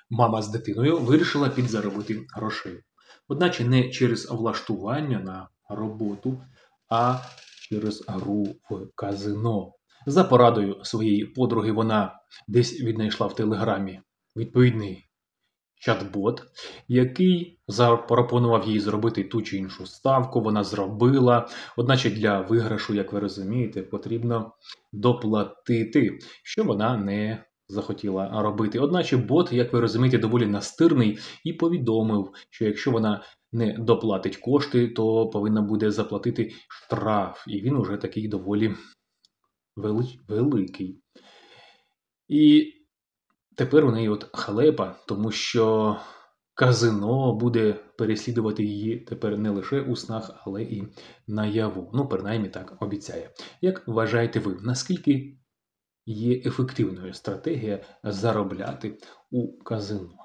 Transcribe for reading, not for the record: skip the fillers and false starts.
Мама з дитиною вирішила підзаробити грошей. Одначе не через влаштування на роботу, а через гру в казино. За порадою своєї подруги вона десь віднайшла в Телеграмі відповідний чат-бот, який запропонував їй зробити ту чи іншу ставку. Вона зробила. Одначе для виграшу, як ви розумієте, потрібно доплатити, що вона не захотіла робити. Одначе бот, як ви розумієте, доволі настирний і повідомив, що якщо вона не доплатить кошти, то повинна буде заплатити штраф. І він уже такий доволі великий. І тепер у неї от халепа, тому що казино буде переслідувати її тепер не лише у снах, але і наяву. Ну, принаймні так обіцяє. Як вважаєте ви, наскільки є ефективною стратегія заробляти у казино?